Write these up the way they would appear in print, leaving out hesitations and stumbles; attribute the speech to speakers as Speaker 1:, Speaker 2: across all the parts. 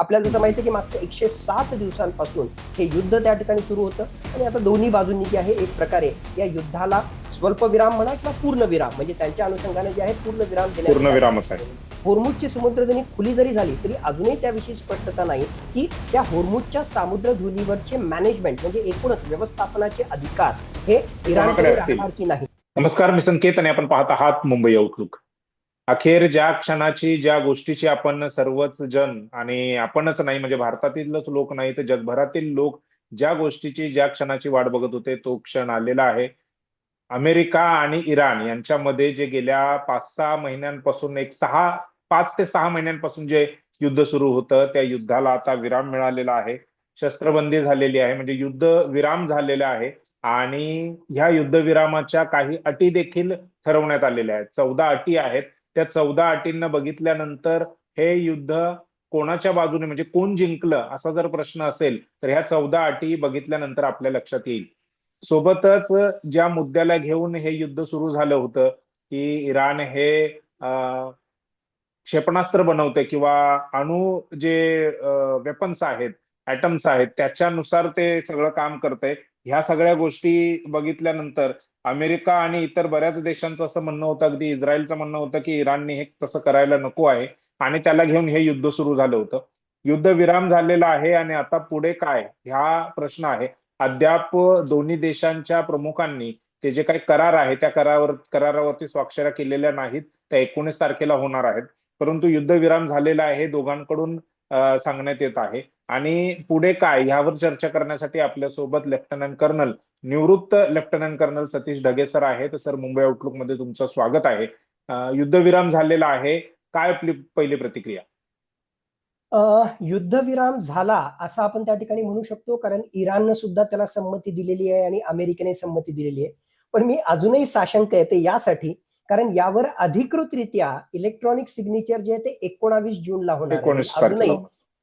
Speaker 1: आपल्याला जसं माहिती आहे की मागच्या 107 दिवसांपासून हे युद्ध त्या ठिकाणी सुरू होतं आणि आता दोन्ही बाजूंनी जे आहे एक प्रकारे या युद्धाला स्वल्पविराम म्हणा किंवा पूर्णविराम म्हणजे त्यांच्या अनुषंगाने जे आहे पूर्णविराम
Speaker 2: पूर्णविरामच आहे.
Speaker 1: होर्मुझची समुद्रधुनी खुली जरी झाली तरी अजूनही त्याविषयी स्पष्टता नाही की त्या होर्मुझच्या सामुद्रधुनीवरचे मॅनेजमेंट म्हणजे एकूणच व्यवस्थापनाचे अधिकार हे इराणकडे राहणार की नाही.
Speaker 2: नमस्कार, मी संकेत आणि आपण पाहत आहात मुंबई आउटलुक. अखेर ज्या क्षणाची, ज्या गोष्टीची आपण सर्वच जण आणि आपणच नाही म्हणजे भारतातीलच लोक नाही तर जगभरातील लोक ज्या गोष्टीची, ज्या क्षणाची वाट बघत होते तो क्षण आलेला आहे. अमेरिका आणि इराण यांच्यामध्ये जे गेल्या 5-6 महिन्यांपासून 5 ते 6 महिन्यांपासून जे युद्ध सुरू होतं त्या युद्धाला आता विराम मिळालेला आहे. शस्त्रबंदी झालेली आहे, म्हणजे युद्ध विराम झालेला आहे आणि ह्या युद्धविरामाच्या काही अटी देखील ठरवण्यात आलेल्या आहेत. 14 अटी आहेत. त्या 14 अटींना बघितल्यानंतर हे युद्ध कोणाच्या बाजूने म्हणजे कोण जिंकलं असा जर प्रश्न असेल तर ह्या 14 अटी बघितल्यानंतर आपल्या लक्षात येईल. सोबतच ज्या मुद्द्याला घेऊन हे युद्ध सुरू झालं होतं की इराण हे क्षेपणास्त्र बनवते किंवा अणु जे वेपन्स आहेत, ऍटम्स आहेत, त्याच्यानुसार ते सगळं काम करतंय. ह्या सगळ्या गोष्टी बघितल्यानंतर अमेरिका आणि इतर बऱ्याच देशांचं असं म्हणणं होतं, अगदी इस्रायलचं म्हणणं होतं की इराणने हे तसं करायला नको आहे आणि त्याला घेऊन हे युद्ध सुरू झालं होतं. युद्ध विराम झालेला आहे आणि आता पुढे काय हा प्रश्न आहे. अद्याप दोन्ही देशांच्या प्रमुखांनी ते जे काही करार आहे त्या करारावरती स्वाक्षऱ्या केलेल्या नाहीत. त्या 19 तारखेला होणार आहेत. परंतु युद्धविराम झालेला आहे दोघांकडून सांगण्यात येत आहे. आणि पुढे काय ह्यावर चर्चा करण्यासाठी आपल्यासोबत निवृत्त lieutenant colonel Satish Dhage sir आहेत. सर, मुंबई आउटलुक मध्ये तुमचं स्वागत आहे. युद्धविराम झालेला आहे, काय आपली पहिली प्रतिक्रिया?
Speaker 1: युद्धविराम झाला असं आपण त्या ठिकाणी म्हणू शकतो, कारण इराणनं सुद्धा त्याला संमती दिलेली आहे आणि अमेरिकेने संमती दिलेली आहे. पण मी अजूनही साशंक येते यासाठी, कारण यावर अधिकृतरित्या इलेक्ट्रॉनिक सिग्नेचर जे आहे ते 19 जूनला होणार आहे.
Speaker 2: 19
Speaker 1: अजूनही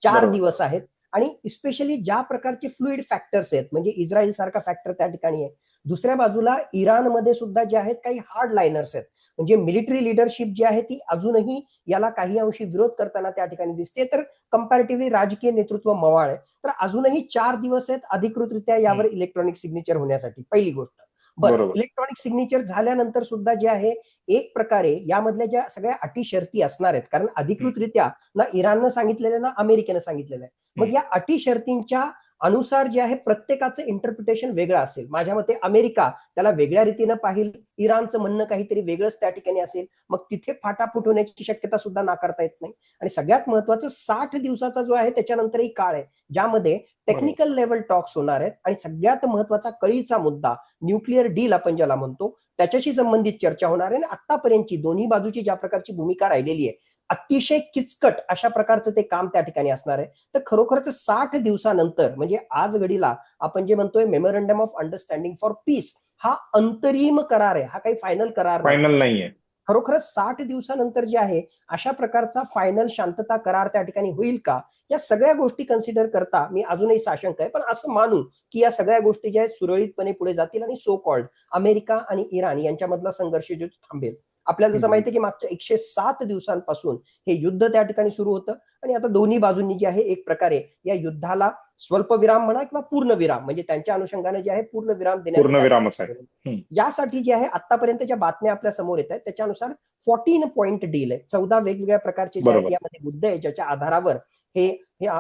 Speaker 1: 4
Speaker 2: बरोबर.
Speaker 1: दिवस आहेत आणि स्पेशली ज्या प्रकारचे फ्लुइड फॅक्टर्स आहेत म्हणजे इस्रायल सारखा फॅक्टर त्या ठिकाणी आहे. दुसऱ्या बाजूला इराणमध्ये सुद्धा जे आहेत काही हार्ड लाईनर्स आहेत, म्हणजे मिलिटरी लिडरशिप जी आहे ती अजूनही याला काही अंशी विरोध करताना त्या ठिकाणी दिसते. तर कंपॅरेटिव्हली राजकीय नेतृत्व मवाळ आहे. तर अजूनही 4 दिवस आहेत अधिकृतरित्या यावर इलेक्ट्रॉनिक सिग्नेचर होण्यासाठी. पहिली गोष्ट. बरं, इलेक्ट्रॉनिक सिग्नेचर झाल्यानंतर सुद्धा जे आहे एक प्रकारे यामधल्या ज्या सगळ्या अटी शर्ती असणार आहेत, कारण अधिकृतरित्या ना इराणनं सांगितलेलं ना अमेरिकेनं सांगितलेलं आहे. मग या अटी शर्तींच्या अनुसार जे आहे प्रत्येकाचं इंटरप्रिटेशन वेगळं असेल. माझ्या मते अमेरिका त्याला वेगळ्या रीतीनं पाहिल, इराणचं म्हणणं काहीतरी वेगळंच त्या ठिकाणी असेल. मग तिथे फाटाफूट होण्याची शक्यता सुद्धा नाकारता येत नाही. आणि सगळ्यात महत्वाचं 60 दिवसाचा जो आहे त्याच्यानंतरही काळ आहे ज्यामध्ये टेक्निकल लेवल टॉक्स होणार आहेत आणि सगळ्यात महत्वाचा कळीचा मुद्दा न्यूक्लिअर डील आपण ज्याला म्हणतो त्याच्याशी संबंधित चर्चा होणार आहे. आणि आतापर्यंतची दोन्ही बाजूची ज्या प्रकारची भूमिका राहिलेली आहे अतिशय किचकट अशा प्रकारचं ते काम त्या ठिकाणी असणार आहे. तर खरोखरच 60 दिवसानंतर म्हणजे आज घडीला आपण जे म्हणतोय memorandum of understanding for piece हा अंतरिम करार आहे, हा काही फायनल करार
Speaker 2: नाहीये.
Speaker 1: खरोखरच 60 दिवसानंतर जे आहे अशा प्रकारचा फायनल शांतता करार त्या ठिकाणी होईल का, या सगळ्या गोष्टी कन्सिडर करता मी अजूनही साशंक आहे. पण असं मानू की या सगळ्या गोष्टी ज्या आहेत सुरळीतपणे पुढे जातील आणि सो कॉल्ड अमेरिका आणि इराण यांच्यामधला संघर्ष जो थांबेल. आपल्याला जसं माहिती आहे की मागच्या 107 दिवसांपासून हे युद्ध त्या ठिकाणी सुरू होतं आणि आता दोन्ही बाजूंनी जे आहे एक प्रकारे या युद्धाला स्वल्पविराम म्हणा किंवा पूर्णविराम म्हणजे त्यांच्या अनुषंगाने जे आहे पूर्णविराम देण्याचं यासाठी जे आहे आतापर्यंत ज्या बातम्या आपल्या समोर येत आहेत त्याच्यानुसार 14 पॉइंट डील आहे. 14 वेगवेगळ्या प्रकारचे जे आहेत यामध्ये मुद्दे आहेत ज्याच्या आधारावर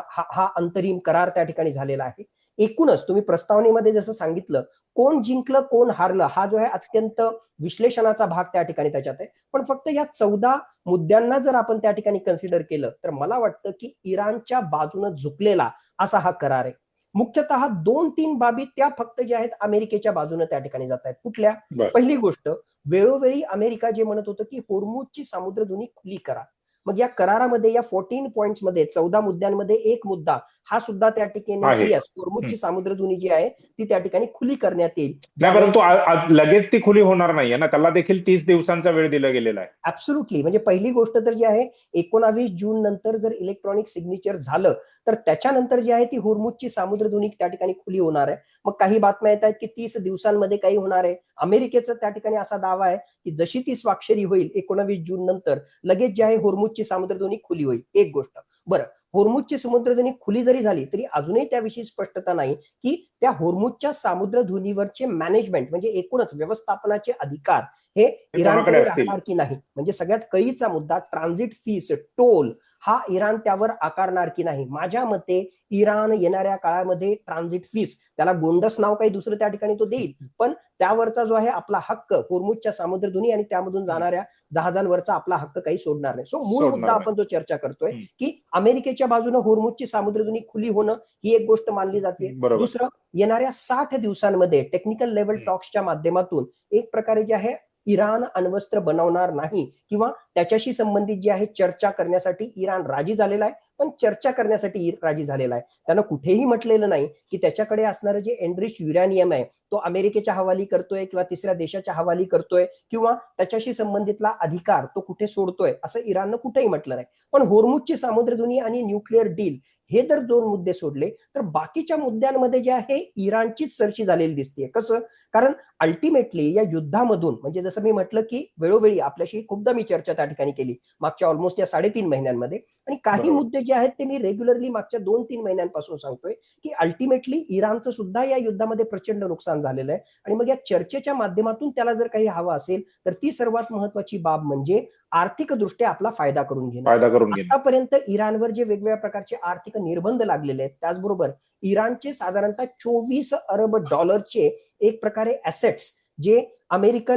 Speaker 1: हा अंतरिम करार त्या ठिकाणी झालेला आहे. एकूणच तुम्ही प्रस्तावनेमध्ये जसं सांगितलं कोण जिंकलं कोण हारलं हा जो आहे अत्यंत विश्लेषणाचा भाग त्या ठिकाणी त्याच्यात आहे. पण फक्त या 14 मुद्द्यांना जर आपण त्या ठिकाणी कन्सिडर केलं तर मला वाटतं की इराणच्या बाजूने झुकलेला असा हा करार आहे. मुख्यतः 2-3 बाबी त्या फक्त ज्या आहेत अमेरिकेच्या बाजूने त्या ठिकाणी जात आहेत. कुठल्या? पहिली गोष्ट, वेळोवेळी अमेरिका जे म्हणत होतं की होर्मुझची सामुद्रधुनी खुली करा. मग या करारामध्ये या 14 पॉइंट्स मध्ये 14 मुद्द्यांमध्ये एक मुद्दा हा सुद्धा त्या ठिकाणी होर्मुझची सामुद्रधुनी जी आहे ती त्या ठिकाणी खुली करण्यात येईल.
Speaker 2: परंतु लगेच ती खुली होणार नाहीये ना, त्याला देखील 30 दिवसांचा वेळ दिला गेलेला आहे.
Speaker 1: ऍब्सोल्युटली. म्हणजे पहिली गोष्ट तर जी आहे 19 जून नंतर जर इलेक्ट्रॉनिक सिग्नेचर झालं तर त्याच्यानंतर जी आहे ती होर्मुझची सामुद्रधुनी त्या ठिकाणी खुली होणार आहे. मग काही बातम्या येत आहेत की 30 दिवसांमध्ये काही होणार आहे. अमेरिकेचा त्या ठिकाणी असा दावा आहे की जशी ती स्वाक्षरी होईल 19 जून नंतर लगेच जी आहे होर्मुझची सामुद्रधुनी खुली होईल. एक गोष्ट. बरं, होर्मुझची समुद्रधुनी खुली जरी झाली तरी अजूनही त्याविषयी स्पष्टता नाही की त्या होर्मुझच्या सामुद्रधुनीवरचे मॅनेजमेंट म्हणजे एकूणच व्यवस्थापनाचे अधिकार हे
Speaker 2: ते कोणाकडे
Speaker 1: इराणकडे
Speaker 2: असतील?
Speaker 1: राहणार की नाही. म्हणजे सगळ्यात कळीचा मुद्दा ट्रान्झिट फीस टोल हा इराण त्यावर आकारणार की नाही. माझ्या मते इराण येणाऱ्या काळामध्ये ट्रान्झिट फीस, त्याला गोंडस नाव काही दुसरं त्या ठिकाणी तो देईल, पण त्यावरचा जो आहे आपला हक्क होर्मुझच्या सामुद्रधुनी आणि त्यामधून जाणाऱ्या जहाजांवरचा आपला हक्क काही सोडणार नाही. सो मूळ मुद्दा
Speaker 2: सोडणार
Speaker 1: आपण जो चर्चा करतोय
Speaker 2: नाही.
Speaker 1: की अमेरिकेच्या बाजूने होर्मुझची सामुद्रधुनी खुली होणं ही एक गोष्ट मानली जाते.
Speaker 2: बरोबर.
Speaker 1: दुसरं, येणाऱ्या 60 दिवसांमध्ये टेक्निकल लेव्हल टॉक्सच्या माध्यमातून एक प्रकारे जे आहे इराण अण्वस्त्र बनवणार नाही किंवा त्याच्याशी संबंधित जी आहे चर्चा करण्यासाठी इराण राजी झालेला आहे, पण चर्चा करण्यासाठी राजी झालेला आहे. त्यानं कुठेही म्हटलेलं नाही की त्याच्याकडे असणारं जे एनरिच युरॅनियम आहे तो अमेरिकेच्या हवाली करतोय किंवा तिसऱ्या देशाच्या हवाली करतोय किंवा त्याच्याशी संबंधितला अधिकार तो कुठे सोडतोय असं इराणनं कुठेही म्हटलं नाही. पण होर्मुझची सामुद्रधुनी आणि न्यूक्लिअर डील हे जर दोन मुद्दे सोडले तर बाकीच्या मुद्द्यांमध्ये जे आहे इराणचीच सरशी झालेली दिसते. कसं? कारण अल्टिमेटली या युद्धामधून म्हणजे जसं मी म्हटलं की वेळोवेळी आपल्याशी खूपदा मी चर्चा त्या ठिकाणी केली मागच्या ऑलमोस्ट या 3.5 महिन्यांमध्ये, आणि काही मुद्दे जे आहेत ते मी रेग्युलरली मागच्या 2-3 महिन्यांपासून सांगतोय की अल्टिमेटली इराणचं सुद्धा या युद्धामध्ये प्रचंड नुकसान झालेलं आहे. आणि मग या चर्चेच्या माध्यमातून त्याला जर काही हवं असेल तर ती सर्वात महत्वाची बाब म्हणजे आर्थिकदृष्ट्या आपला फायदा करून घेणं. आतापर्यंत इराणवर जे वेगवेगळ्या प्रकारचे आर्थिक निर्बंध लागलेले आहेत, त्याचबरोबर इराणचे साधारणतः 24 अरब डॉलरचे एक प्रकारे ऍसेट्स जे अमेरिका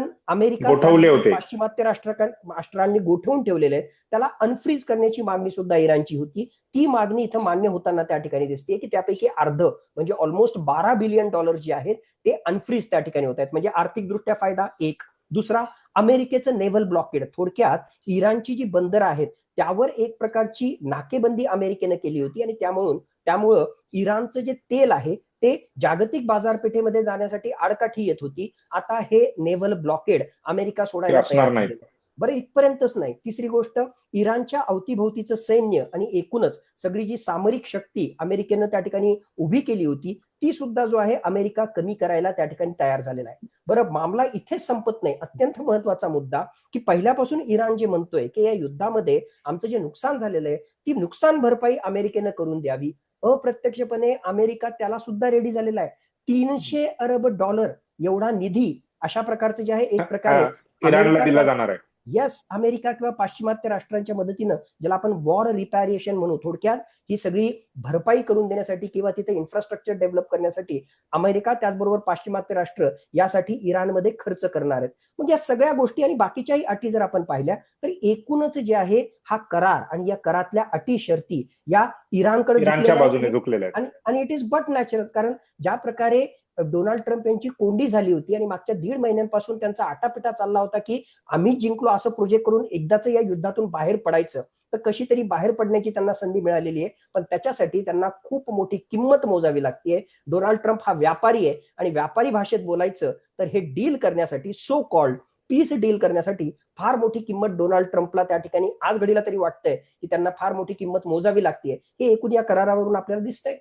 Speaker 1: पाश्चिमात्य राष्ट्रांनी गोठवून ठेवलेले आहेत त्याला अनफ्रीज करण्याची मागणी सुद्धा इराणची होती. ती मागणी इथं मान्य होताना त्या ठिकाणी दिसते की त्यापैकी अर्ध म्हणजे ऑलमोस्ट $12 बिलियन जे आहेत ते अनफ्रीज त्या ठिकाणी होत आहेत. म्हणजे आर्थिकदृष्ट्या फायदा एक. दुसरा, अमेरिकेचं नेव्हल ब्लॉकेड, थोडक्यात इराणची जी बंदरं आहेत त्यावर एक प्रकारची नाकेबंदी अमेरिकेनं केली होती आणि त्यामुळं इराणचं जे तेल आहे ते जागतिक बाजारपेठेमध्ये जाण्यासाठी आडकाठी येत होती. आता हे नेव्हल ब्लॉकेड अमेरिका सोडायला तयार झालेलं आहे. बरं, इथपर्यंतच नाही. तिसरी गोष्ट, इराणच्या अवतीभोवतीचं सैन्य आणि एकूणच सगळी जी सामरिक शक्ती अमेरिकेनं त्या ठिकाणी उभी केली होती ती सुद्धा जो आहे अमेरिका कमी करायला त्या ठिकाणी तयार झालेला आहे. बरं, मामला इथेच संपत नाही. अत्यंत महत्वाचा मुद्दा की पहिल्यापासून इराण जे म्हणतोय की या युद्धामध्ये आमचं जे नुकसान झालेलं आहे ती नुकसान भरपाई अमेरिकेनं करून द्यावी. अप्रत्यक्षपणे अमेरिका त्याला सुद्धा रेडी झालेला आहे. $300 अरब एवढा निधी अशा प्रकारचं जे आहे एक प्रकारे
Speaker 2: इराणला दिला जाणार आहे.
Speaker 1: यस, अमेरिका किंवा पाश्चिमात्य राष्ट्रांच्या मदतीनं, ज्याला आपण वॉर रिपॅरिएशन म्हणू, थोडक्यात ही सगळी भरपाई करून देण्यासाठी किंवा तिथे इन्फ्रास्ट्रक्चर डेव्हलप करण्यासाठी अमेरिका त्याचबरोबर पाश्चिमात्य राष्ट्र यासाठी इराणमध्ये खर्च करणार आहेत. मग या सगळ्या गोष्टी आणि बाकीच्याही अटी जर आपण पाहिल्या तर एकूणच जे आहे हा करार आणि या करारातल्या अटी शर्ती या
Speaker 2: इराणच्या बाजूने झुकलेल्या आहेत
Speaker 1: आणि इट इज बट नॅचरल. कारण ज्या प्रकारे डोनाल्ड ट्रम्प यांची कोंडी झाली होती आणि मागच्या 1.5 महिन्यांपासून त्यांचा आटापिटा चालला होता की आम्ही जिंकलो असं प्रोजेक्ट करून एकदाच या युद्धातून बाहेर पडायचं, तर कशी तरी बाहेर पडण्याची त्यांना संधी मिळालेली आहे. पण त्याच्यासाठी त्यांना खूप मोठी किंमत मोजावी लागते. डोनाल्ड ट्रम्प हा व्यापारी आहे आणि व्यापारी भाषेत बोलायचं तर हे डील करण्यासाठी, सो कॉल्ड पीस डील करण्यासाठी फार मोठी किंमत डोनाल्ड ट्रम्पला त्या ठिकाणी आज घडीला तरी वाटतंय की त्यांना फार मोठी किंमत मोजावी लागते. हे एकूण या करारावरून आपल्याला दिसतंय.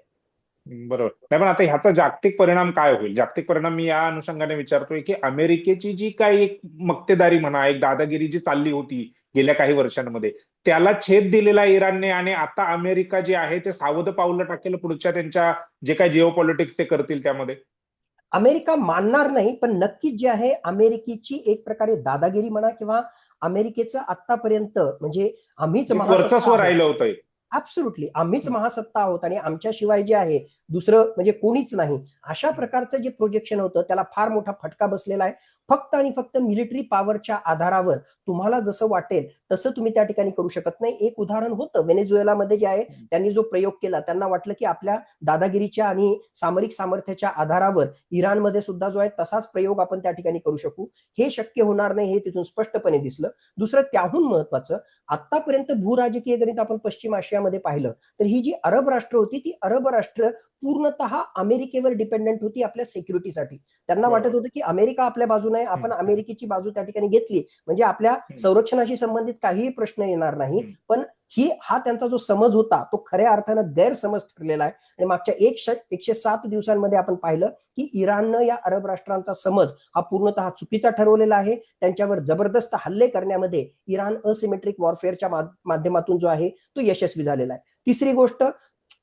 Speaker 2: बरोबर. नाही, पण आता ह्याचा जागतिक परिणाम काय होईल? जागतिक परिणाम मी या अनुषंगाने विचारतोय की अमेरिकेची जी काही एक मक्तेदारी म्हणा, एक दादागिरी जी चालली होती गेल्या काही वर्षांमध्ये, त्याला छेद दिलेला इराणने आणि आता अमेरिका जे आहे ते सावध पावलं टाकेल पुढच्या त्यांच्या जे काही जिओ पॉलिटिक्स ते करतील त्यामध्ये.
Speaker 1: अमेरिका मानणार नाही, पण नक्कीच जे आहे अमेरिकेची एक प्रकारे दादागिरी म्हणा किंवा अमेरिकेचं आतापर्यंत म्हणजे आम्हीच
Speaker 2: वर्चस्व राहिलं होतं.
Speaker 1: ऍब्सोल्युटली आम्हीच महासत्ता आहोत आणि आमच्याशिवाय जे आहे दुसरं म्हणजे कोणीच नाही अशा प्रकारचं जे प्रोजेक्शन होतं त्याला फार मोठा फटका बसलेला आहे. फक्त आणि फक्त मिलिटरी पॉवरच्या आधारावर तुम्हाला जसं वाटेल तसं तुम्ही त्या ठिकाणी करू शकत नाही. एक उदाहरण होतं व्हेनेझुएलामध्ये जे आहे त्यांनी जो प्रयोग केला, त्यांना वाटलं की आपल्या दादागिरीच्या आणि सामरिक सामर्थ्याच्या आधारावर इराणमध्ये सुद्धा जो आहे तसाच प्रयोग आपण त्या ठिकाणी करू शकू. हे शक्य होणार नाही हे तिथून स्पष्टपणे दिसलं. दुसरं, त्याहून महत्वाचं, आतापर्यंत भूराजकीय गणित आपण पश्चिम आशियामध्ये पाहिलं तर ही जी अरब राष्ट्र होती ती अरब राष्ट्र पूर्णतः अमेरिकेवर डिपेंडंट होती आपल्या सिक्युरिटीसाठी. त्यांना वाटत होतं की अमेरिका आपल्या बाजूने त्यामुळे आपण अमेरिकेची बाजू त्या ठिकाणी घेतली म्हणजे आपल्या संरक्षणाशी संबंधित काहीही प्रश्न येणार नाही. पण हा त्यांचा जो समज होता तो खऱ्या अर्थानं गैरसमज ठरलेला आहे. आणि मागच्या 107 दिवसांमध्ये आपण पाहिलं की इराणनं या अरब राष्ट्रांचा समज हा पूर्णतः चुकीचा ठरवलेला आहे. त्यांच्यावर जबरदस्त हल्ले करण्यामध्ये इराण असिमेट्रिक वॉरफेअरच्या माध्यमातून जो आहे तो यशस्वी झालेला आहे. तिसरी गोष्ट,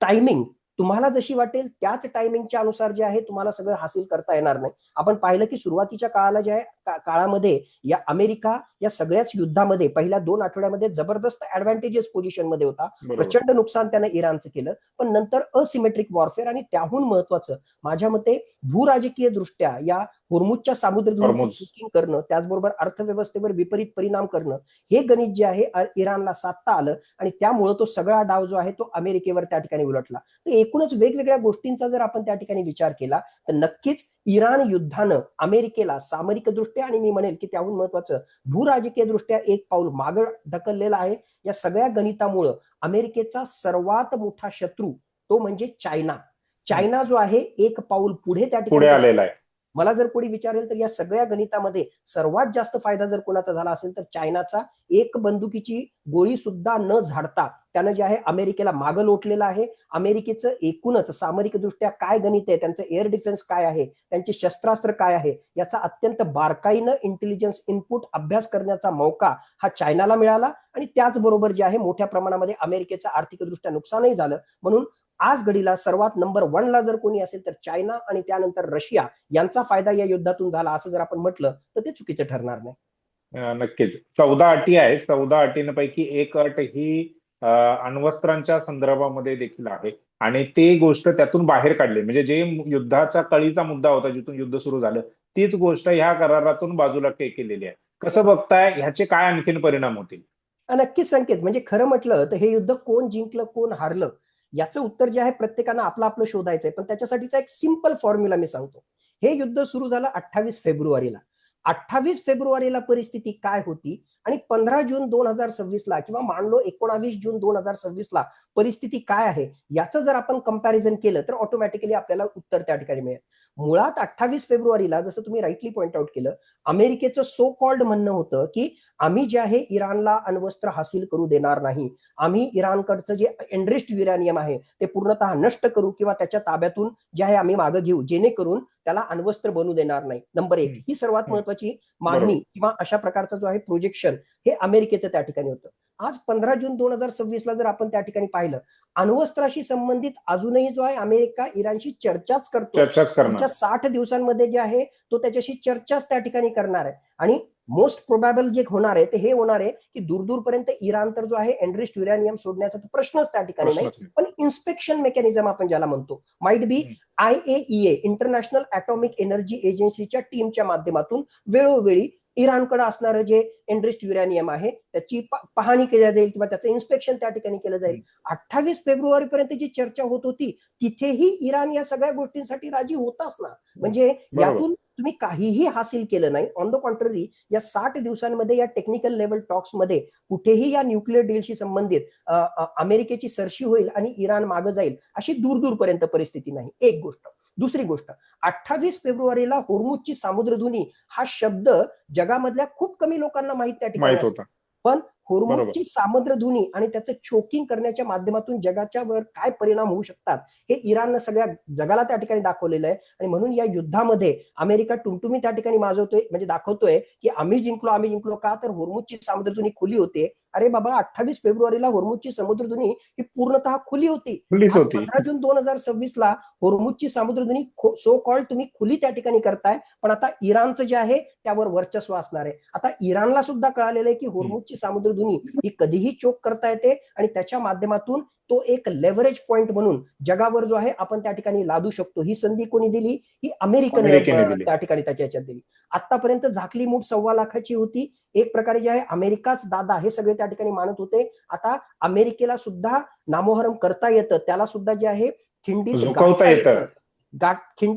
Speaker 1: टायमिंग. तुम्हाला जशी वाटेल त्याच टायमिंगच्या अनुसार जे आहे तुम्हाला सगळं हासिल करता येणार नाही. आपण पाहिलं की सुरुवातीच्या काळाला जे आहे काळामध्ये या अमेरिका या सगळ्याच युद्धामध्ये पहिल्या 2 आठवड्यामध्ये जबरदस्त ऍडव्हान्टेजेस पोझिशनमध्ये होता. प्रचंड नुकसान त्यानं इराणचं केलं. पण नंतर असिमेट्रिक वॉरफेअर आणि त्याहून महत्वाचं माझ्या मते भूराजकीय दृष्ट्या या होर्मुझच्या सामुद्रधुनीचं चेकिंग करणं, त्याचबरोबर अर्थव्यवस्थेवर विपरीत परिणाम करणं, हे गणित जे आहे इराणला साधता आलं आणि त्यामुळे तो सगळा डाव जो आहे तो अमेरिकेवर त्या ठिकाणी उलटला. तर एकूणच वेगवेगळ्या गोष्टींचा जर आपण त्या ठिकाणी विचार केला तर नक्कीच इराण युद्धानं अमेरिकेला सामरिकदृष्ट्या आणि मी म्हणेल की त्याहून महत्वाचं भूराजकीय दृष्ट्या एक पाऊल मागे ढकललेलं आहे. या सगळ्या गणितामुळं अमेरिकेचा सर्वात मोठा शत्रू तो म्हणजे चायना जो आहे एक पाऊल पुढे त्या ठिकाणी
Speaker 2: आलेला आहे.
Speaker 1: मला जर कोणी विचारेल तर या सगळ्या गणितामध्ये सर्वात जास्त फायदा जर कोणाचा झाला असेल तर चायनाचा. एक बंदुकीची गोळी सुद्धा न झाडता त्यानं जे आहे अमेरिकेला मागं लोटलेलं आहे. अमेरिकेचं एकूणच सामरिकदृष्ट्या काय गणित आहे, त्यांचं एअर डिफेन्स काय आहे, त्यांचे शस्त्रास्त्र काय आहे, याचा अत्यंत बारकाईनं इंटेलिजन्स इनपुट अभ्यास करण्याचा मौका हा चायनाला मिळाला. आणि त्याचबरोबर जे आहे मोठ्या प्रमाणामध्ये अमेरिकेचं आर्थिकदृष्ट्या नुकसानही झालं. म्हणून आज घडीला सर्वात नंबर 1 ला जर कोणी असेल तर चायना आणि त्यानंतर रशिया यांचा फायदा या युद्धातून झाला असं जर आपण म्हटलं तर ते चुकीचं ठरणार नाही.
Speaker 2: नक्कीच 14 अटी आहेत. 14 अटींपैकी एक अट ही अण्वस्त्रांच्या संदर्भामध्ये देखील आहे आणि ते गोष्ट त्यातून बाहेर काढली. म्हणजे जे युद्धाचा कळीचा मुद्दा होता जिथून युद्ध सुरू झालं तीच गोष्ट ह्या करारातून बाजूला केलेली आहे. कसं बघताय, ह्याचे काय आणखीन परिणाम होतील?
Speaker 1: नक्कीच संकेत, म्हणजे खरं म्हटलं तर हे युद्ध कोण जिंकलं कोण हारलं याचं उत्तर जे आहे प्रत्येकानं आपलं आपलं शोधायचंय. पण त्याच्यासाठीचा एक सिंपल फॉर्म्युला मी सांगतो. हे युद्ध सुरू झालं 28 फेब्रुवारीला. 28 फेब्रुवारीला परिस्थिती काय होती आणि 15 जून 2026 ला किंवा मानलो 19 जून 2026 ला परिस्थिती काय आहे याचं जर आपण कंपॅरिझन केलं तर ऑटोमॅटिकली आपल्याला उत्तर त्या ठिकाणी मिळेल. मुळात 28 फेब्रुवारीला जसं तुम्ही राईटली पॉइंट आउट केलं, अमेरिकेचं सो कॉल्ड म्हणणं होतं की आम्ही जे आहे इराणला अण्वस्त्र हासिल करू देणार नाही. आम्ही इराणकडचं जे एनरिच्ड युरेनियम आहे ते पूर्णतः नष्ट करू किंवा त्याच्या ताब्यातून जे आहे आम्ही मागे घेऊ, जेणेकरून त्याला अण्वस्त्र बनू देणार नाही. नंबर 1 ही सर्वात महत्वाची मागणी किंवा अशा प्रकारचा जो आहे प्रोजेक्शन हे अमेरिकेचं त्या ठिकाणी होतं. आज 15 जून 2026 ला जर आपण त्या ठिकाणी पाहिलं, अण्वस्त्राशी संबंधित अजूनही जो आहे अमेरिका इराणशी चर्चाच करतो. 60 दिवसांमध्ये जे आहे तो त्याच्याशी चर्चाच त्या ठिकाणी करणार आहे. आणि मोस्ट प्रोबॅबल जे होणार आहे ते हे होणार आहे की दूरपर्यंत इराण तर जो आहे एनरिच्ड युरेनियम सोडण्याचा प्रश्नच त्या ठिकाणी नाही, पण इन्स्पेक्शन मेकॅनिझम आपण ज्याला म्हणतो might be IAEA international atomic energy एजन्सीच्या टीमच्या माध्यमातून वेळोवेळी इराणकडे असणारं जे एनरिच्ड युरेनियम आहे त्याची पाहणी केली जाईल किंवा त्याचं इन्स्पेक्शन त्या ठिकाणी केलं जाईल. 28 फेब्रुवारी पर्यंत जी चर्चा होत होती तिथेही इराण या सगळ्या गोष्टींसाठी राजी होताच ना. म्हणजे यातून तुम्ही काहीही हासिल केलं नाही. ऑन द कॉन्ट्ररी या 60 दिवसांमध्ये या टेक्निकल लेवल टॉक्स मध्ये कुठेही या न्यूक्लिअर डीलशी संबंधित अमेरिकेची सरशी होईल आणि इराण मागे जाईल अशी दूरपर्यंत परिस्थिती नाही. एक गोष्ट. दुसरी गोष्ट, 28 फेब्रुवारीला होर्मुझची सामुद्रधुनी हा शब्द जगामधल्या खूप कमी लोकांना माहित त्या ठिकाणी होता. पण होर्मुझची सामुद्रधुनी आणि त्याचं चोकिंग करण्याच्या माध्यमातून जगाच्या वर काय परिणाम होऊ शकतात हे इराणनं सगळ्या जगाला त्या ठिकाणी दाखवलेलं आहे. आणि म्हणून या युद्धामध्ये अमेरिका टुमटुमी त्या ठिकाणी माजवतोय, म्हणजे दाखवतोय की आम्ही जिंकलो का, तर होर्मुझची सामुद्रधुनी खुली होते. अरे बाबा, 28 फेब्रुवारीला होर्मुझची समुद्रधुनी ही पूर्णतः खुली होती. 15 जून 2026 ला होर्मुझची सामुद्रधुनी सो कॉल्ड तुम्ही खुली त्या ठिकाणी करताय, पण आता इराणचं जे आहे त्यावर वर्चस्व असणार आहे. आता इराणला सुद्धा कळालेलं आहे की होर्मुझची सामुद्रधुनी ही कधीही चोक करता येते आणि त्याच्या माध्यमातून तो एक लेव्हरेज पॉइंट म्हणून जगावर जो आहे आपण त्या ठिकाणी लादू शकतो. ही संधी कोणी दिली? ही अमेरिकेने त्या ठिकाणी त्याच्या ह्याच्यात दिली. आतापर्यंत झाकली मूठ 1.25 लाखाची होती. एक प्रकारे जे आहे अमेरिकाच दादा हे सगळे त्या ठिकाणी मानत होते. आता अमेरिकेला सुद्धा नामोहरम करता येतं, त्याला सुद्धा जे आहे खिंडीत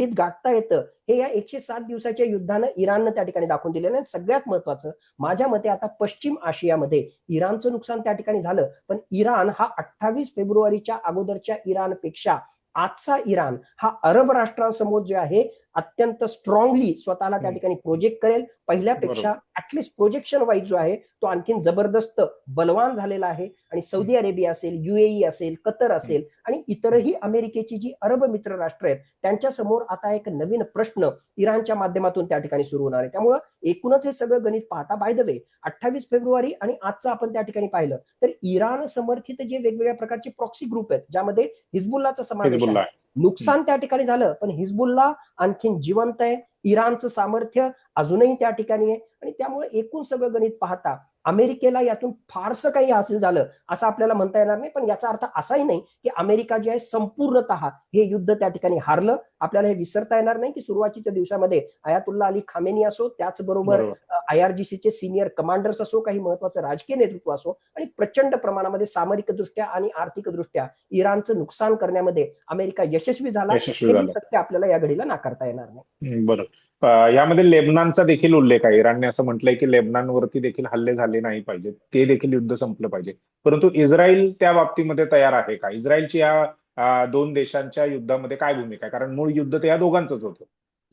Speaker 1: गाठता येतं. हे या 107 दिवसाच्या युद्धानं इराणनं त्या ठिकाणी दाखवून दिलेलं आहे. सगळ्यात महत्वाचं माझ्या मते आता पश्चिम आशियामध्ये इराणचं नुकसान त्या ठिकाणी झालं, पण इराण हा 28 फेब्रुवारीच्या अगोदरच्या इराणपेक्षा आजचा इराण हा अरब राष्ट्रांसमोर जे आहे अत्यंत स्ट्रॉंगली स्वतःला त्या ठिकाणी प्रोजेक्ट करेल. पहिल्यापेक्षा
Speaker 2: बरोबर.
Speaker 1: ऍटलिस्ट प्रोजेक्शन वाईज जो आहे तो आणखीन जबरदस्त बलवान झालेला आहे. आणि सौदी अरेबिया असेल, UAE असेल, कतर असेल आणि इतरही अमेरिकेची जी अरब मित्र राष्ट्र आहेत त्यांच्या समोर आता एक नवीन प्रश्न इराणच्या माध्यमातून त्या ठिकाणी सुरू होणार आहे. त्यामुळं एकूणच हे सगळं गणित पाहता, बाय द वे 28 फेब्रुवारी आणि आजचं आपण त्या ठिकाणी पाहिलं तर इराण समर्थित जे वेगवेगळ्या प्रकारचे प्रॉक्सी ग्रुप आहेत ज्यामध्ये हिजबुल्लाचा समावेश आहे,
Speaker 2: हिजबुल्ला.
Speaker 1: नुकसान त्या ठिकाणी झालं पण हिजबुल्ला आणखीन जिवंत आहे. इराणचं सामर्थ्य अजूनही त्या ठिकाणी आहे. आणि त्यामुळे एकूण सगळं गणित पाहता अमेरिकेला यातून फारसं काही हासिल झालं असं आपल्याला म्हणता येणार नाही. पण याचा अर्थ असाही नाही की अमेरिका जे आहे संपूर्णतः हे युद्ध त्या ठिकाणी हारलं. आपल्याला हे विसरता येणार नाही की सुरुवातीच्या दिवसामध्ये अयातुल्ला अली खामेनी असो, त्याचबरोबर IRGCचे सिनियर कमांडर्स असो, काही महत्वाचं राजकीय नेतृत्व असो आणि प्रचंड प्रमाणामध्ये सामरिकदृष्ट्या आणि आर्थिकदृष्ट्या इराणचं नुकसान करण्यामध्ये अमेरिका यशस्वी झाला. हे सत्य आपल्याला या घडीला नाकारता येणार नाही.
Speaker 2: बरोबर. यामध्ये लेबनॉनचा देखील उल्लेख आहे. इराणने असं म्हटलंय की लेबनॉनवरती देखील हल्ले झाले नाही पाहिजेत, ते देखील युद्ध संपलं पाहिजे. परंतु इस्रायल त्या बाबतीमध्ये तयार आहे का? इस्रायलची या दोन देशांच्या युद्धामध्ये काय भूमिका आहे? कारण मूळ युद्ध तर या दोघांचंच होतं.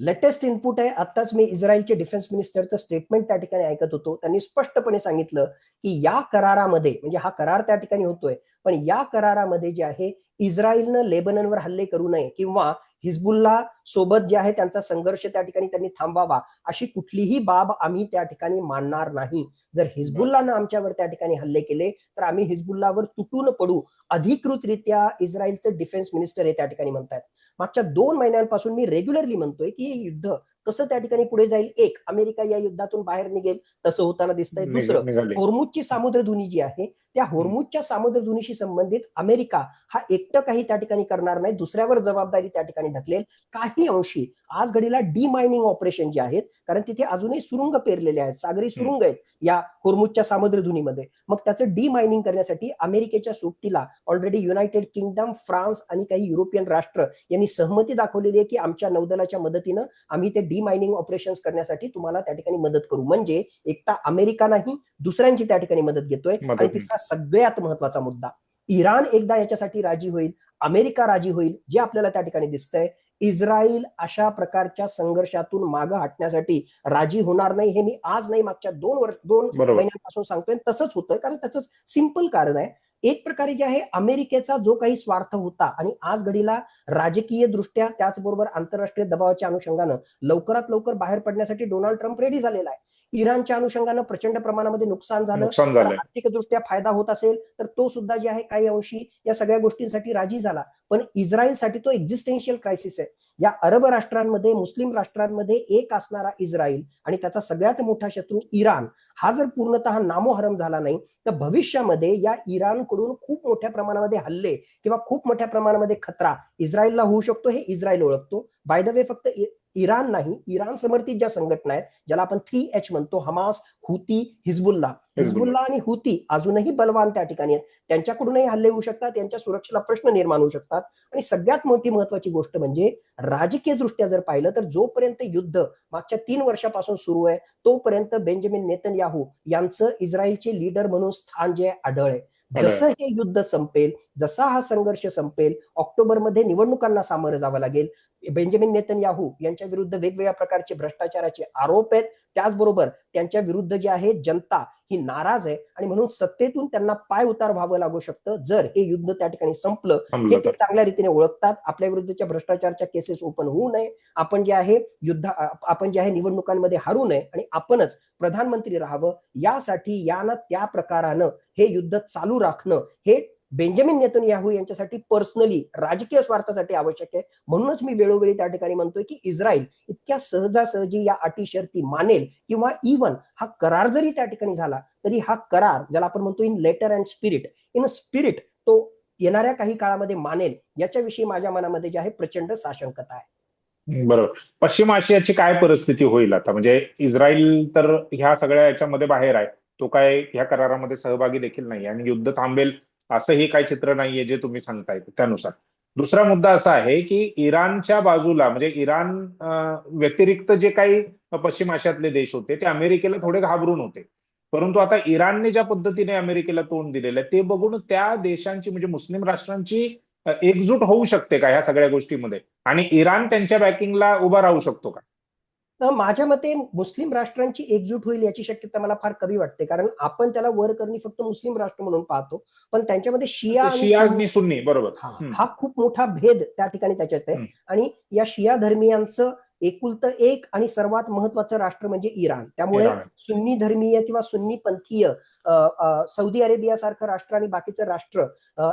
Speaker 1: लेटेस्ट इनपुट आहे. आताच मी इस्रायलचे डिफेन्स मिनिस्टरचं स्टेटमेंट त्या ठिकाणी ऐकत होतो. त्यांनी स्पष्टपणे सांगितलं की या करारामध्ये, म्हणजे हा करार त्या ठिकाणी होतोय, पण या करारामध्ये जे आहे इस्रायलनं लेबननवर हल्ले करू नये किंवा हिजबुल्ला सोबत जे आहे त्यांचा संघर्ष त्या ठिकाणी त्यांनी थांबावा अशी कुठलीही बाब आम्ही त्या ठिकाणी मानणार नाही. जर हिजबुल्लानं आमच्यावर त्या ठिकाणी हल्ले केले तर आम्ही हिजबुल्लावर तुटून पडू, अधिकृतरित्या इस्रायलचे डिफेन्स मिनिस्टर हे त्या ठिकाणी म्हणतात. मागच्या 2 महिन्यांपासून मी रेग्युलरली म्हणतोय की हे युद्ध कसं त्या ठिकाणी पुढे जाईल. एक, अमेरिका या युद्धातून बाहेर निघेल तसं होताना दिसतंय. दुसरं, होर्मुजची सामुद्रधुनी जी आहे त्या होर्मुजच्या सामुद्रधुनीशी संबंधित अमेरिका हा एकटं काही त्या ठिकाणी करणार नाही, दुसऱ्यावर जबाबदारी त्या ठिकाणी ढकलेल. काही अंशी आज घडीला डिमायनिंग ऑपरेशन जे आहेत, कारण तिथे अजूनही सुरुंग पेरलेले आहेत, सागरी सुरुंग आहेत या होर्मुजच्या सामुद्रधुनीमध्ये. मग त्याचं डिमायनिंग करण्यासाठी अमेरिकेच्या सोबतीला ऑलरेडी युनायटेड किंगडम, फ्रान्स आणि काही युरोपियन राष्ट्र यांनी सहमती दाखवलेली आहे की आमच्या नौदलाच्या मदतीनं आम्ही ते डिमायनिंग ऑपरेशन्स करण्यासाठी तुम्हाला त्या ठिकाणी मदत करू. म्हणजे एकटा अमेरिका नाही, दुसऱ्यांची त्या ठिकाणी मदत घेतोय. आणि तिसरा सगळ्यात महत्वाचा मुद्दा, इराण एकदा याच्यासाठी राजी होईल, अमेरिका राजी होईल, जे आपल्याला त्या ठिकाणी दिसतंय. इस्रायल अशा प्रकारच्या संघर्षातून मागे हटण्यासाठी राजी होणार नाही. हे मी आज नाही, मागच्या 2 महिन्यांपासून सांगतोय. तसंच होतंय, कारण त्याचं सिंपल कारण आहे. एक प्रकारे जे आहे अमेरिकेचा जो काही स्वार्थ होता आणि आज घडीला राजकीय दृष्ट्या त्याचबरोबर आंतरराष्ट्रीय दबावाच्या अनुषंगानं लवकरात लवकर बाहेर पडण्यासाठी डोनाल्ड ट्रम्प रेडी झालेला आहे. इराणच्या अनुषंगानं प्रचंड प्रमाणामध्ये नुकसान झालं, आर्थिकदृष्ट्या फायदा होत असेल तर तो सुद्धा जे आहे काही अंशी या सगळ्या गोष्टींसाठी राजी झाला. पण इस्रायलसाठी तो एक्झिस्टेन्शियल क्रायसिस आहे. या अरब राष्ट्रांमध्ये, मुस्लिम राष्ट्रांमध्ये एक असणारा इस्रायल आणि त्याचा सगळ्यात मोठा शत्रू इराण हा जर पूर्णतः नामोहरम झाला नाही तर भविष्यामध्ये या इराणकडून खूप मोठ्या प्रमाणामध्ये हल्ले किंवा खूप मोठ्या प्रमाणामध्ये खतरा इस्रायलला होऊ शकतो. हे इस्रायल ओळखतो. बाय द वे, फक्त इराण नाही, इराण समर्थित ज्या संघटना आहेत ज्याला आपण 3H म्हणतो, हमास, हुती, हिजबुल्ला आणि हुती अजूनही बलवान त्या ठिकाणी आहेत. त्यांच्याकडूनही हल्ले होऊ शकतात, त्यांच्या सुरक्षेला प्रश्न निर्माण होऊ शकतात. आणि सगळ्यात मोठी महत्वाची गोष्ट म्हणजे राजकीय दृष्ट्या जर पाहिलं तर जोपर्यंत युद्ध मागच्या 3 वर्षापासून सुरू आहे तोपर्यंत बेंजामिन नेतन्याहू यांचं इस्रायलचे लीडर म्हणून स्थान जे आढळ आहे. जसं हे युद्ध संपेल, जसा हा संघर्ष संपेल, ऑक्टोबरमध्ये निवडणुकांना सामोरं जावं लागेल. बेंजामिन नेतन्याहू यांच्या विरुद्ध वेगवेगळ्या प्रकारचे भ्रष्टाचाराचे आरोप आहेत. त्याचबरोबर त्यांच्या विरुद्ध जे आहे जनता ही नाराज आहे आणि म्हणून सत्तेतून त्यांना पाय उतार व्हावं लागू शकतं जर हे युद्ध त्या ठिकाणी संपलं. हे ते चांगल्या रीतीने ओळखतात. आपल्या विरुद्धच्या भ्रष्टाचारच्या केसेस ओपन होऊ नये, आपण जे आहे निवडणुकांमध्ये हारू नये आणि आपणच प्रधानमंत्री राहावं, यासाठी यानं त्या प्रकारानं हे युद्ध चालू राखणं हे बेंजामिन नेतन्याहू यांच्यासाठी पर्सनली राजकीय स्वार्थासाठी आवश्यक आहे. म्हणूनच मी वेळोवेळी त्या ठिकाणी म्हणतोय की इस्रायल इतक्या सहजासहजी या अटी शर्ती मानेल किंवा इव्हन हा करार जरी त्या ठिकाणी झाला तरी हा करार, ज्याला आपण म्हणतो in letter and spirit, in spirit तो येणाऱ्या काही काळामध्ये मानेल, याच्याविषयी माझ्या मनामध्ये जे आहे प्रचंड साशंकता आहे.
Speaker 2: बरोबर. पश्चिम आशियाची काय परिस्थिती होईल आता? म्हणजे इस्रायल तर ह्या सगळ्या याच्यामध्ये बाहेर आहे, तो काय ह्या करारामध्ये सहभागी देखील नाही आणि युद्ध थांबेल असंही काही चित्र नाहीये जे तुम्ही सांगताय त्यानुसार. दुसरा मुद्दा असा आहे की इराणच्या बाजूला, म्हणजे इराण व्यतिरिक्त जे काही पश्चिम आशियातले देश होते ते अमेरिकेला थोडे घाबरून होते. परंतु आता इराणने ज्या पद्धतीने अमेरिकेला तोंड दिलेलं आहे ते बघून त्या देशांची, म्हणजे मुस्लिम राष्ट्रांची एकजूट होऊ शकते का ह्या सगळ्या गोष्टीमध्ये, आणि इराण त्यांच्या बॅकिंगला उभा राहू शकतो का?
Speaker 1: माझ्या मते मुस्लिम राष्ट्रांची एकजूट होईल याची शक्यता मला फार कमी वाटते, कारण आपण त्याला वर करणी फक्त मुस्लिम राष्ट्र म्हणून पाहतो, पण त्यांच्यामध्ये शिया
Speaker 2: ते
Speaker 1: आणि
Speaker 2: शिया
Speaker 1: सुन्नी
Speaker 2: आणि सुन्नी, बरोबर.
Speaker 1: हा हा खूप मोठा भेद त्या ठिकाणी त्याच्यात आहे. आणि या शिया धर्मियांचं एकुलतं एक आणि सर्वात महत्वाचं राष्ट्र म्हणजे इराण. त्यामुळे
Speaker 2: इराण.
Speaker 1: सुन्नी धर्मीय किंवा सुन्नी पंथीय सौदी अरेबियासारखं राष्ट्र आणि बाकीचं राष्ट्र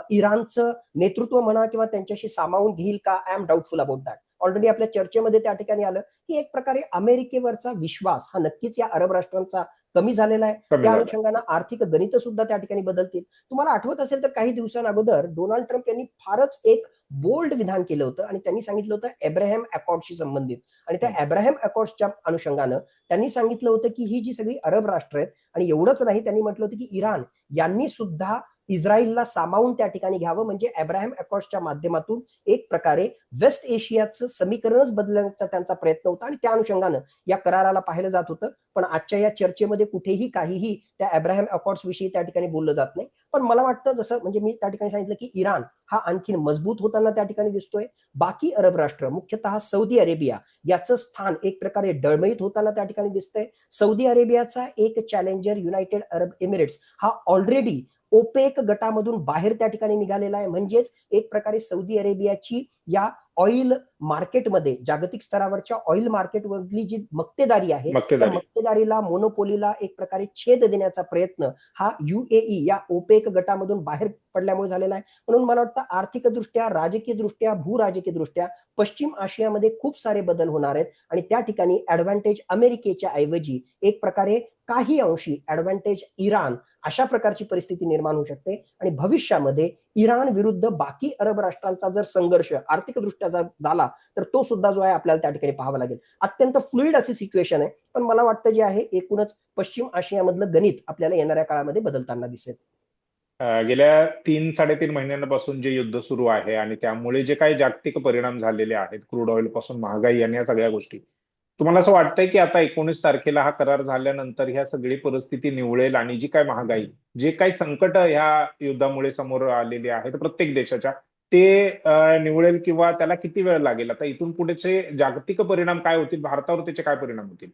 Speaker 1: इराणचं नेतृत्व म्हणा किंवा त्यांच्याशी सामावून घेईल का, I am doubtful about that. Already आपल्या चर्चेमध्ये त्या ठिकाणी आलं की एक प्रकारे अमेरिकेवरचा विश्वास हा नक्कीच या अरब राष्ट्रांचा कमी झालेला आहे.
Speaker 2: कमी
Speaker 1: त्या
Speaker 2: झालं.
Speaker 1: अनुषंगानं आर्थिक गणित सुद्धा त्या ठिकाणी बदलतील. तुम्हाला आठवत असेल तर काही दिवसांअगोदर डोनाल्ड ट्रम्प यांनी फारच एक बोल्ड विधान केलं होतं आणि त्यांनी सांगितलं होतं अब्राहम अकॉर्डशी संबंधित. आणि त्या अब्राहम अकॉर्डच्या अनुषंगानं त्यांनी सांगितलं होतं की ही जी सगळी अरब राष्ट्र आहेत, आणि एवढंच नाही, त्यांनी म्हटलं होतं की इराण यांनी सुद्धा इस्रायलला सामावून त्या ठिकाणी घ्यावं, म्हणजे अब्राहम अकॉर्डच्या माध्यमातून एक प्रकारे वेस्ट एशियाचं समीकरणच बदलण्याचा त्यांचा प्रयत्न होता आणि त्या अनुषंगानं या कराराला पाहिलं जात होतं. पण आजच्या या चर्चेमध्ये कुठेही काहीही त्या अब्राहम अकॉर्ड्स विषयी त्या ठिकाणी बोललं जात नाही. पण मला वाटतं, जसं म्हणजे मी त्या ठिकाणी सांगितलं की इराण हा आणखी मजबूत होताना त्या ठिकाणी दिसतोय. बाकी अरब राष्ट्र, मुख्यतः सौदी अरेबिया, याचं स्थान एक प्रकारे डळमळीत होताना त्या ठिकाणी दिसतंय. सौदी अरेबियाचा एक चॅलेंजर युनायटेड अरब एमिरेट्स हा ऑलरेडी ओपेक गटामधून बाहेर त्या ठिकाणी निघालेला आहे. म्हणजेच एक प्रकारे सौदी अरेबियाची या ऑइल मार्केटमध्ये, जागतिक स्तरावरच्या ऑइल मार्केटमधली जी मक्तेदारी आहे, त्या
Speaker 2: मक्तेदारी.
Speaker 1: मक्तेदारीला, मोनोपोलीला एक प्रकारे छेद देण्याचा प्रयत्न हा UAE या ओपेक गटामधून बाहेर पडल्यामुळे झालेला आहे. म्हणून मला वाटतं आर्थिकदृष्ट्या, राजकीयदृष्ट्या, भूराजकीयदृष्ट्या पश्चिम आशियामध्ये खूप सारे बदल होणार आहेत आणि त्या ठिकाणी ऍडव्हान्टेज अमेरिकेच्या ऐवजी एक प्रकारे काही अंशी ऍडव्हान्टेज इराण, अशा प्रकारची परिस्थिती निर्माण होऊ शकते. आणि भविष्यामध्ये इराण विरुद्ध बाकी अरब राष्ट्रांचा जर संघर्ष आर्थिकदृष्ट्या झाला तर तो सुद्धा जो आहे आपल्याला त्या ठिकाणी पाहावा लागेल. अत्यंत फ्लुइड अशी सिच्युएशन आहे, पण मला वाटतं जे आहे एकूणच पश्चिम आशियामधलं गणित आपल्याला येणाऱ्या काळामध्ये बदलताना दिसेल.
Speaker 2: गेल्या 3-3.5 महिन्यांपासून जे युद्ध सुरू आहे आणि त्यामुळे जे काही जागतिक परिणाम झालेले आहेत, क्रूड ऑइल पासून महागाई आणि या सगळ्या गोष्टी, तुम्हाला असं वाटतंय की आता 19 तारखेला हा करार झाल्यानंतर ह्या सगळी परिस्थिती निवळेल आणि जी काय महागाई, जे काही संकट ह्या युद्धामुळे समोर आलेली आहेत प्रत्येक देशाच्या, ते निवळेल, किंवा त्याला किती वेळ लागेल? आता इथून पुढचे जागतिक परिणाम काय होतील, भारतावर त्याचे काय परिणाम होतील?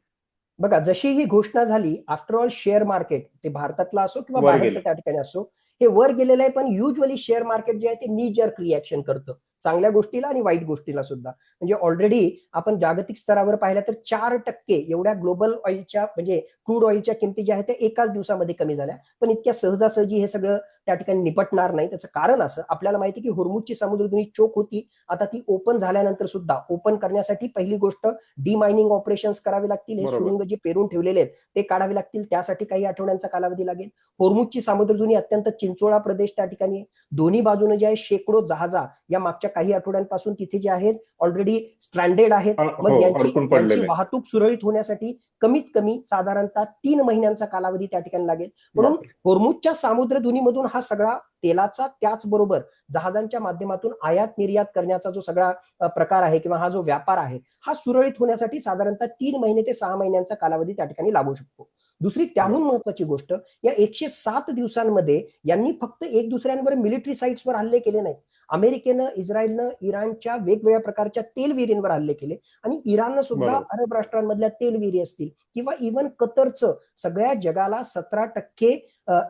Speaker 1: बघा, जशी ही घोषणा झाली, आफ्टर ऑल शेअर मार्केट, ते भारतातला असो किंवा
Speaker 2: वर
Speaker 1: बाहेरचं
Speaker 2: गेले.
Speaker 1: त्या ठिकाणी असो, हे वर गेलेलं आहे. पण युजली शेअर मार्केट जे आहे ते नी जर्क रिॲक्शन करतं, चांगल्या गोष्टीला आणि वाईट गोष्टीला सुद्धा. म्हणजे ऑलरेडी आपण जागतिक स्तरावर पाहिलं तर 4% एवढ्या ग्लोबल ऑइलच्या, म्हणजे क्रूड ऑइलच्या किमती ज्या आहेत त्या एकाच दिवसामध्ये कमी झाल्या. पण इतक्या सहजासहजी हे सगळं त्या ठिकाणी निपटणार नाही. त्याचं कारण असं, आपल्याला माहिती की होर्मुझची समुद्रधुनी चोक होती, आता ती ओपन झाल्यानंतर सुद्धा ओपन करण्यासाठी पहिली गोष्ट डिमायनिंग ऑपरेशन्स करावे लागतील. हे
Speaker 2: बरोबर.
Speaker 1: सुरुंग जे पेरून ठेवलेले आहेत ते काढावे लागतील, त्यासाठी काही आठवड्यांचा कालावधी लागेल. होर्मुझची समुद्रधुनी अत्यंत चिंचोळा प्रदेश त्या ठिकाणी आहे. दोन्ही बाजूने जे आहे शेकडो जहाजा या मागच्या काही आठवड्यांपासून तिथे जे आहेत ऑलरेडी स्ट्रँडेड आहेत.
Speaker 2: हो,
Speaker 1: मग यांची
Speaker 2: अडकून
Speaker 1: यांची
Speaker 2: पडलेले.
Speaker 1: वाहतूक सुरळीत होण्यासाठी कमीत कमी साधारणतः 3 महिन्यांचा कालावधी त्या ठिकाणी लागेल. म्हणून
Speaker 2: बापरे.
Speaker 1: होर्मुझच्या सामुद्रधुनीमधून हा सगळा तेलाचा, त्याचबरोबर जहाजांच्या माध्यमातून आयात निर्यात करण्याचा जो सगळा प्रकार आहे किंवा हा जो व्यापार आहे, हा सुरळीत होण्यासाठी साधारणतः 3 महिने ते 6 महिन्यांचा कालावधी त्या ठिकाणी लागू शकतो. दुसरी त्याहून महत्वाची गोष्ट, या 107 दिवसांमध्ये यांनी फक्त एक दुसऱ्यांवर मिलिटरी साईट्सवर हल्ले केले नाहीत. अमेरिकेनं, इस्रायलनं इराणच्या वेगवेगळ्या प्रकारच्या तेलविहीरींवर हल्ले केले आणि इराणनं सुद्धा
Speaker 2: बरोबर.
Speaker 1: अरब राष्ट्रांमधल्या तेलविहिरी असतील किंवा इव्हन कतरचं सगळ्या जगाला 17%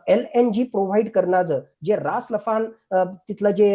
Speaker 1: LNG प्रोव्हाइड करणारं जे रास लफान तिथलं जे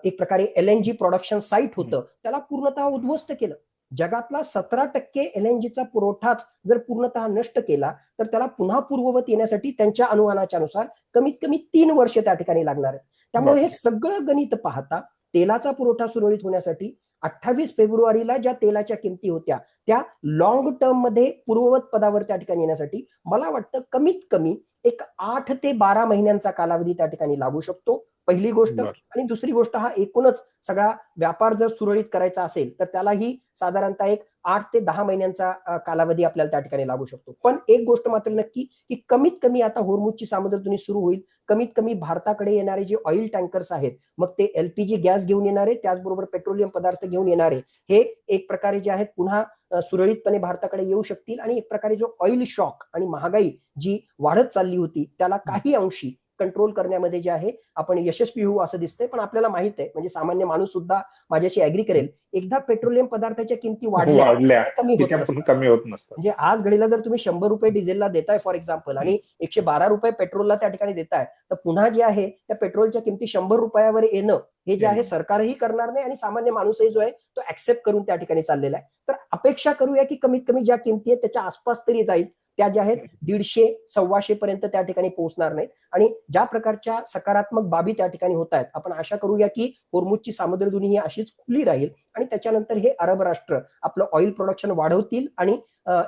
Speaker 1: एक प्रकारे LNG प्रोडक्शन साईट होतं, त्याला पूर्णतः उद्ध्वस्त केलं. जगातला 17% LNGचा पुरवठाच जर पूर्णतः नष्ट केला तर त्याला पुन्हा पूर्ववत येण्यासाठी त्यांच्या अनुमानाच्या नुसार कमीत कमी 3 वर्ष त्या ठिकाणी लागणार आहेत. त्यामुळे हे
Speaker 2: बापरे.
Speaker 1: सगळं गणित पाहता तेलाचा पुरवठा सुरळीत होण्यासाठी 28 फेब्रुवारीला ज्या तेलाच्या किमती होत्या त्या लॉंग टर्म मध्ये पूर्ववत पदावर त्या ठिकाणी येण्यासाठी मला वाटतं कमीत कमी एक 8 ते 12 महिन्यांचा कालावधी त्या ठिकाणी लागू शकतो, पहिली गोष्ट.
Speaker 2: बर.
Speaker 1: आणि दुसरी गोष्ट, हा एकूणच सगळा व्यापार जर सुरळीत करायचा असेल तर त्यालाही साधारणतः एक 8 ते 10 महिन्यांचा कालावधी आपल्याला त्या ठिकाणी लागू शकतो. पण एक गोष्ट मात्र नक्की, की कमीत कमी आता होर्मुझची सामुद्रधुनी सुरू होईल, कमीत कमी भारताकडे येणारे जे ऑइल टँकर्स आहेत, मग ते LPG गॅस घेऊन येणारे, त्याचबरोबर पेट्रोलियम पदार्थ घेऊन येणारे, हे एक प्रकारे जे आहेत पुन्हा सुरळीतपणे भारताकडे येऊ शकतील आणि एक प्रकारे जो ऑइल शॉक आणि महागाई जी वाढत चालली होती त्याला काही अंशी कंट्रोल करण्यामध्ये जे आहे आपण यशस्वी होऊ असं दिसतंय. पण आपल्याला माहित आहे, म्हणजे सामान्य माणूस सुद्धा माझ्याशी ऍग्री करेल, एकदा पेट्रोलियम पदार्थाच्या किमती वाढल्या
Speaker 2: वाढल्या
Speaker 1: ते कमी
Speaker 2: की
Speaker 1: होत
Speaker 2: त्या पण
Speaker 1: नसतात.
Speaker 2: कमी होत नसतात.
Speaker 1: म्हणजे आज घडीला जर तुम्ही 100 रुपये डिझेलला देताय फॉर एक्झाम्पल आणि 112 रुपये पेट्रोलला त्या ठिकाणी देताय, तर पुन्हा जे आहे त्या पेट्रोलच्या किमती 100 रुपयावर येणं हे जे आहे सरकारही करणार नाही आणि सामान्य माणूसही जो आहे तो ऍक्सेप्ट करून त्या ठिकाणी चाललेला आहे. तर अपेक्षा करूया की कमीत कमी ज्या किमती आहेत त्याच्या आसपास तरी जाईल, त्या ज्या आहेत 150-125 पर्यंत त्या ठिकाणी पोहोचणार नाहीत. आणि ज्या प्रकारच्या सकारात्मक बाबी त्या ठिकाणी होत आहेत, आपण आशा करूया की होर्मुझची सामुद्रधुनी ही अशीच खुली राहील आणि त्याच्यानंतर हे अरब राष्ट्र आपलं ऑइल प्रोडक्शन वाढवतील आणि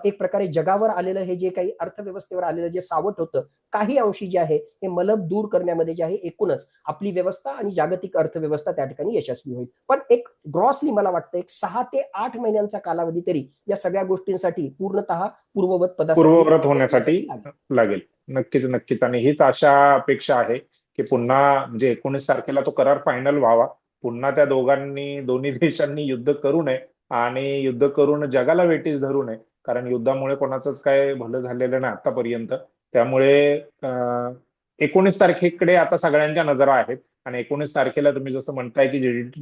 Speaker 1: एक प्रकारे जगावर आलेलं हे जे काही अर्थव्यवस्थेवर आलेलं जे सावट होतं काही अंशी जे आहे हे मलब दूर करण्यामध्ये जे आहे एकूणच आपली व्यवस्था आणि जागतिक अर्थव्यवस्था त्या ठिकाणी यशस्वी होईल. पण एक ग्रॉसली मला वाटतं एक 6 ते 8 महिन्यांचा कालावधी तरी या सगळ्या गोष्टींसाठी पूर्णतः पूर्ववत
Speaker 2: पूर्ववत होण्यासाठी लागेल. नक्कीच नक्कीच. आणि हीच आशा अपेक्षा आहे की पुन्हा म्हणजे 19 तारखेला तो करार फायनल व्हावा. पुन्हा त्या दोन्ही देशांनी युद्ध करू नये आणि युद्ध करून जगाला वेठीस धरू नये. कारण युद्धामुळे कोणाचंच काय भलं झालेलं नाही आतापर्यंत. त्यामुळे 19 तारखेकडे आता सगळ्यांच्या नजरा आहेत आणि 19 तारखेला तुम्ही जसं म्हणताय की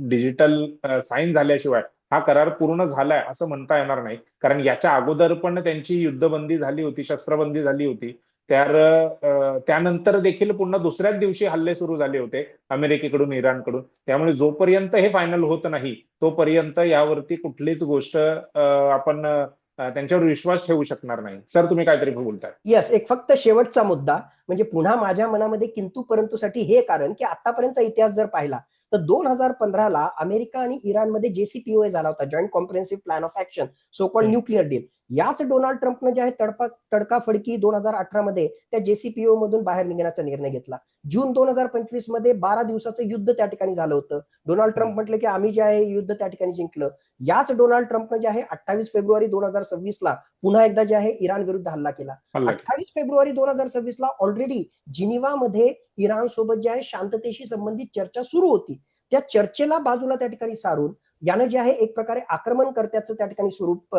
Speaker 2: डिजिटल साईन झाल्याशिवाय हा करार पूर्ण झालाय असं म्हणता येणार नाही. कारण याच्या अगोदर पण त्यांची युद्धबंदी झाली होती, शस्त्रबंदी झाली होती. त्यानंतर देखील पुन्हा दुसऱ्याच दिवशी हल्ले सुरू झाले होते अमेरिकेकडून, इराणकडून. त्यामुळे जोपर्यंत हे फायनल होत नाही तोपर्यंत यावरती कुठलीच गोष्ट आपण त्यांच्यावर विश्वास ठेवू शकणार नाही. सर, तुम्ही काहीतरी बोलताय.
Speaker 1: येस, एक फक्त शेवटचा मुद्दा म्हणजे पुन्हा माझ्या मनामध्ये किंतु परंतुसाठी हे कारण की आतापर्यंतचा इतिहास जर पाहिला तर 2015ला अमेरिका आणि इराणमध्ये JCPOA झाला होता, joint comprehensive plan of action, so called nuclear deal. याच डोनाल्ड ट्रम्पनं जे आहे तडकाफडकी 2018 मध्ये त्या JCPOA मधून बाहेर निघण्याचा निर्णय घेतला. जून 2025 मध्ये 12 दिवसाचं युद्ध त्या ठिकाणी झालं होतं. डोनाल्ड ट्रम्प म्हटलं की आम्ही जे आहे युद्ध त्या ठिकाणी जिंकलं. याच डोनाल्ड ट्रम्पनं जे आहे 28 फेब्रुवारी 2026ला पुन्हा एकदा जे आहे इराण विरुद्ध हल्ला केला. 28 फेब्रुवारी 2026ला ऑलरेडी जिनिव्हामध्ये इराण सोबत जे आहे शांततेशी संबंधित चर्चा सुरू होती. त्या चर्चेला बाजूला त्या ठिकाणी सारून यानं जे आहे एक प्रकारे आक्रमणकर्त्याचं त्या ठिकाणी स्वरूप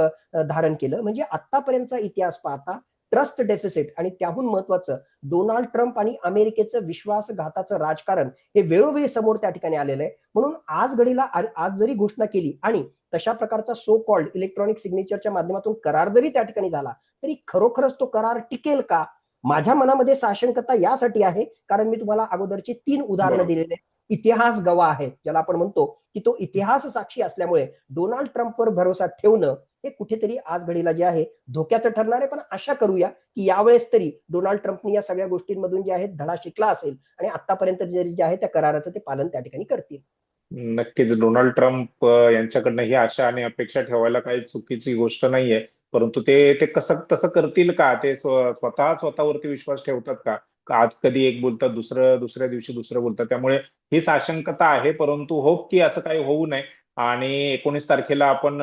Speaker 1: धारण केलं. म्हणजे आतापर्यंतचा इतिहास पाहता ट्रस्ट डेफिसिट आणि त्याहून महत्वाचं डोनाल्ड ट्रम्प आणि अमेरिकेचं विश्वासघाताचं राजकारण हे वेळोवेळी समोर त्या ठिकाणी आलेलं आहे. म्हणून आज घडीला आज जरी घोषणा केली आणि तशा प्रकारचा सो कॉल्ड इलेक्ट्रॉनिक सिग्नेचरच्या माध्यमातून करार जरी त्या ठिकाणी झाला तरी खरोखरच तो करार टिकेल का? माझ्या मनामध्ये साशंकता यासाठी आहे कारण मी तुम्हाला अगोदरची 3 उदाहरणं दिलेले. इतिहास गवाह आहे ज्याला आपण म्हणतो की तो इतिहास साक्षी असल्यामुळे डोनाल्ड ट्रम्पवर भरोसा ठेवणं हे कुठेतरी आज घडीला जे आहे धोक्याचं ठरणार आहे. पण आशा करूया की यावेळेस तरी डोनाल्ड ट्रम्पने या सगळ्या गोष्टींमधून जे आहे धडा शिकला असेल आणि आतापर्यंत जे आहे त्या कराराचं ते पालन त्या ठिकाणी करतील.
Speaker 2: नक्कीच. डोनाल्ड ट्रम्प यांच्याकडनं ही आशा आणि अपेक्षा ठेवायला काही चुकीची गोष्ट नाहीये. परंतु ते कसं तसं करतील का? ते स्वतःवरती विश्वास ठेवतात का? आज कधी एक बोलतात, दुसऱ्या दिवशी दुसरं बोलतात. त्यामुळे ही साशंकता आहे. परंतु होप की असं काही होऊ नये आणि 19 तारखेला आपण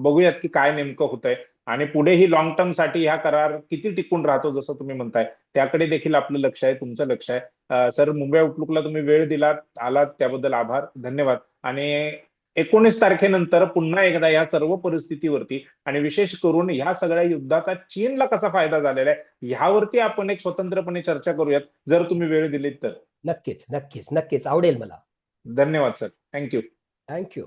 Speaker 2: बघूयात की काय नेमकं होतंय आणि पुढेही लॉंग टर्म साठी हा करार किती टिकून राहतो जसं तुम्ही म्हणताय त्याकडे देखील आपलं लक्ष आहे, तुमचं लक्ष आहे. सर, मुंबई आउटलुकला तुम्ही वेळ दिलात, आलात, त्याबद्दल आभार, धन्यवाद. आणि 19 तारखेनंतर पुन्हा एकदा या सर्व परिस्थितीवरती आणि विशेष करून ह्या सगळ्या युद्धाचा चीनला कसा फायदा झालेला आहे ह्यावरती आपण एक स्वतंत्रपणे चर्चा करूयात जर तुम्ही वेळ दिलीत तर.
Speaker 1: नक्कीच नक्कीच नक्कीच आवडेल मला.
Speaker 2: धन्यवाद सर. थँक्यू.
Speaker 1: थँक्यू.